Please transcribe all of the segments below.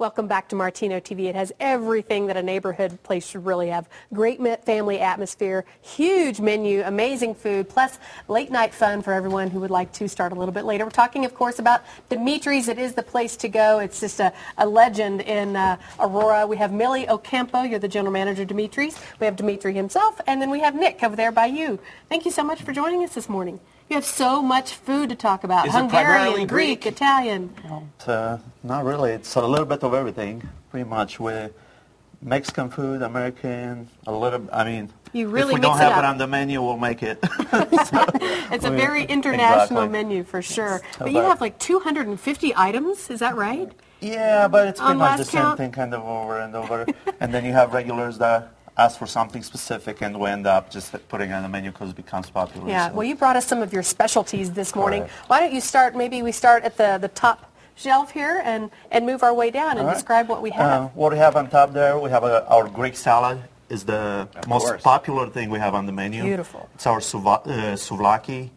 Welcome back to Martino TV. It has everything that a neighborhood place should really have. Great family atmosphere, huge menu, amazing food, plus late night fun for everyone who would like to start a little bit later. We're talking, of course, about Dumitris. It is the place to go. It's just a legend in Aurora. We have Millie Ocampo. You're the general manager of Dumitris. We have Dimitri himself, and then we have Nick over there by you. Thank you so much for joining us this morning. You have so much food to talk about. Is Hungarian, Greek, Italian. Not really. It's a little bit of everything, pretty much. With Mexican food, American, a little. I mean, you really if we don't have it on the menu, we'll make it. It's a very international menu for sure. But you have like 250 items. Is that right? Yeah, but it's pretty much the same count? thing, kind of over and over. And then you have regulars that ask for something specific, and we end up just putting it on the menu because it becomes popular. Yeah, so. well, you brought us some of your specialties this morning. Correct. Why don't you start, maybe we start at the top shelf here and move our way down and describe what we have. What we have on top there, we have our Greek salad. Is the most popular thing we have on the menu. Beautiful. It's our souvlaki.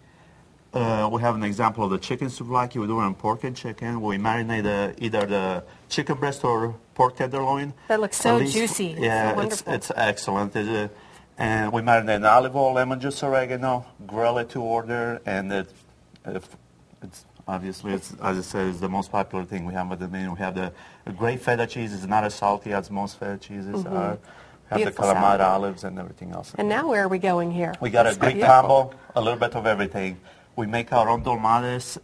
We have an example of the chicken souvlaki. We do it on pork and chicken. We marinate either the chicken breast or pork tenderloin. That looks so juicy. Yeah, so it's excellent. And we marinate in olive oil, lemon juice, oregano, grill it to order, and it's obviously, as I said, it's the most popular thing we have at the menu. We have the great feta cheese. It's not as salty as most feta cheeses are. We have Beautiful the calamari salad. olives and everything else. And now where are we going here? We got a Greek combo, a little bit of everything. We make our own dolmades.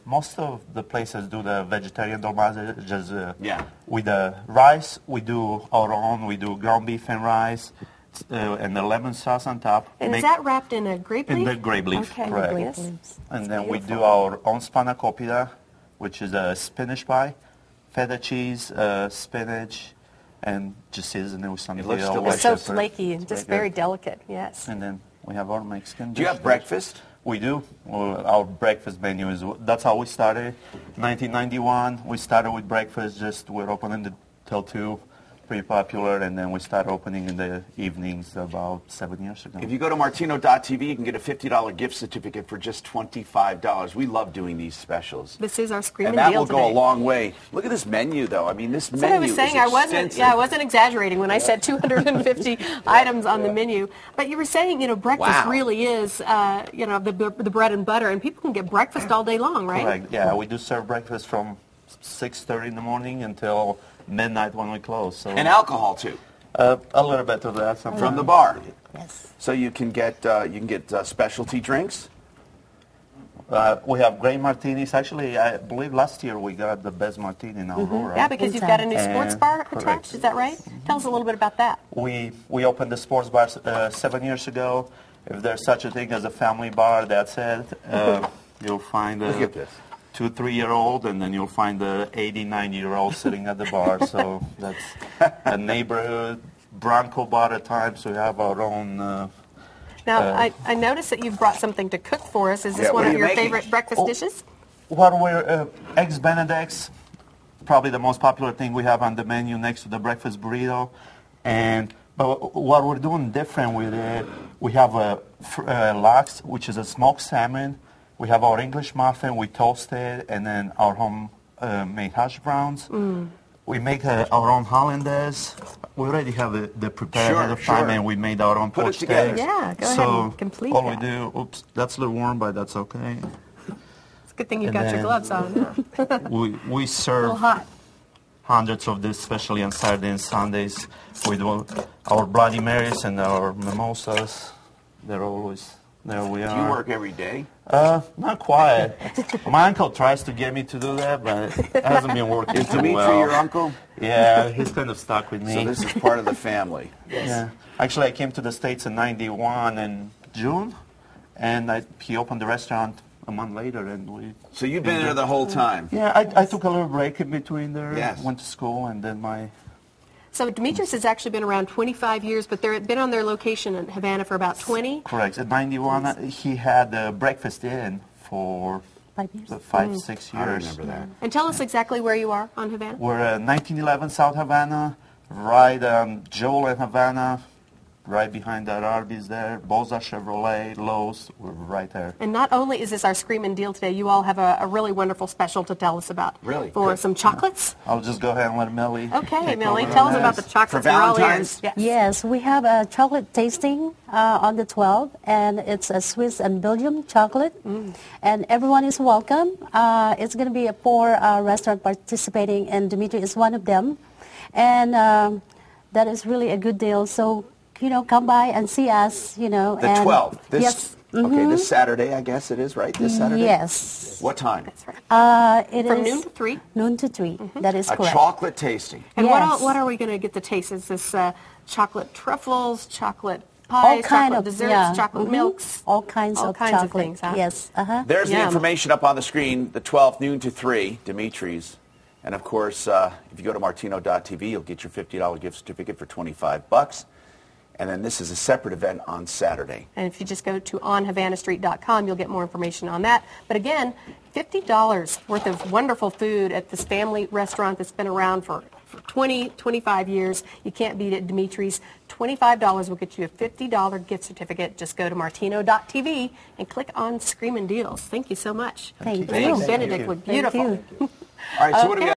Most of the places do the vegetarian dolmades, just with the rice. We do our own. We do ground beef and rice, and the lemon sauce on top. And is that wrapped in a grape leaf? In the grape leaf, okay, correct. Yes. And then we do our own spanakopita, which is a spinach pie, feta cheese, spinach, and just season it with some looks dill. delicious. It's so flaky and just very delicate, yes. And then we have our Mexican. Do you have breakfast? We do. Our breakfast menu is, that's how we started. 1991, we started with breakfast, we're opening till 2, pretty popular, and then we started opening in the evenings about 7 years ago. If you go to Martino.tv, you can get a $50 gift certificate for just $25. We love doing these specials. This is our screaming deal. And that deal will go a long way. Look at this menu, though. I mean, this menu I was saying, is I wasn't exaggerating when I said 250 items on the menu. But you were saying, breakfast really is, the bread and butter, and people can get breakfast all day long, right? Correct. Yeah, we do serve breakfast from 6:30 in the morning until midnight when we close. So. And alcohol, too. A little bit of that. From the bar. Yes. So you can get specialty drinks. We have great martinis. Actually, I believe last year we got the best martini in Aurora. Yeah, because you've got a new sports bar attached. Is that right? Tell us a little bit about that. We opened the sports bar 7 years ago. If there's such a thing as a family bar, that's it. You'll find Look at this. 2, 3-year-old, and then you'll find the 80, 90-year-old sitting at the bar. So that's a neighborhood Bronco bar at times. We have our own. Now, I noticed that you've brought something to cook for us. Is this one of your favorite breakfast dishes? What we're eggs Benedicts, probably the most popular thing we have on the menu next to the breakfast burrito. But what we're doing different with it, we have a lox, which is a smoked salmon. We have our English muffin, we toast it, and then our home made hash browns. We make our own hollandaise. We already have the prepared ahead of time, and we made our own poached eggs. Yeah, go ahead and complete all that. we do, oops, that's a little warm, but that's okay. It's a good thing you've got your gloves on. We serve hundreds of this, especially on Saturday and Sundays. We do our Bloody Marys and our mimosas. They're always there. We are. Do you work every day? Not quite. My uncle tries to get me to do that, but it hasn't been working Is too Dimitri well. your uncle? Yeah, he's kind of stuck with me. So this is part of the family. Yeah. Actually, I came to the States in '91 in June, and he opened the restaurant a month later, and we. So you've been there the whole time? Yeah, I took a little break in between there. Yes. Went to school, and then my. So Dumitris has actually been around 25 years, but they've been on their location in Havana for about 20? Correct. In '91, he had the Breakfast Inn for 5 years. 5, 6 years. I remember that. And tell us exactly where you are on Havana. We're 1911 South Havana, right Joel and Havana, right behind that Arby's there. Boza Chevrolet, Lowe's, we're right there. And not only is this our screaming deal today, you all have a really wonderful special to tell us about. Really? For Good. some chocolates. I'll just go ahead and let Millie. Okay, take Millie, over tell on us about that. the chocolates. For We're all Valentine's? ears. Yes, we have a chocolate tasting on the 12th, and it's a Swiss and Belgium chocolate, and everyone is welcome. It's going to be a 4 restaurant participating, and Dumitris is one of them, and that is really a good deal. So, come by and see us, The and 12th. yes. Okay, this Saturday, I guess it is, right? This Saturday? Yes. What time? That's right. It From is noon to 3. Noon to 3. That is A correct. chocolate tasting. And Yes. what are we going to get to taste? Is this chocolate truffles, chocolate All pies, kind chocolate of desserts, chocolate milks? All kinds All of kinds of chocolate. things, huh? Yes. There's the Yum. information up on the screen, the 12th, noon to 3, Dumitris. And of course, if you go to Martino.tv, you'll get your $50 gift certificate for $25. And then this is a separate event on Saturday. And if you just go to onhavanastreet.com, you'll get more information on that. But again, $50 worth of wonderful food at this family restaurant that's been around for 20, 25 years. You can't beat it, Dumitris. $25 will get you a $50 gift certificate. Just go to Martino.tv and click on Screamin' Deals. Thank you so much. Thank This you. little Benedict looked Thank beautiful. you. All right, so what do we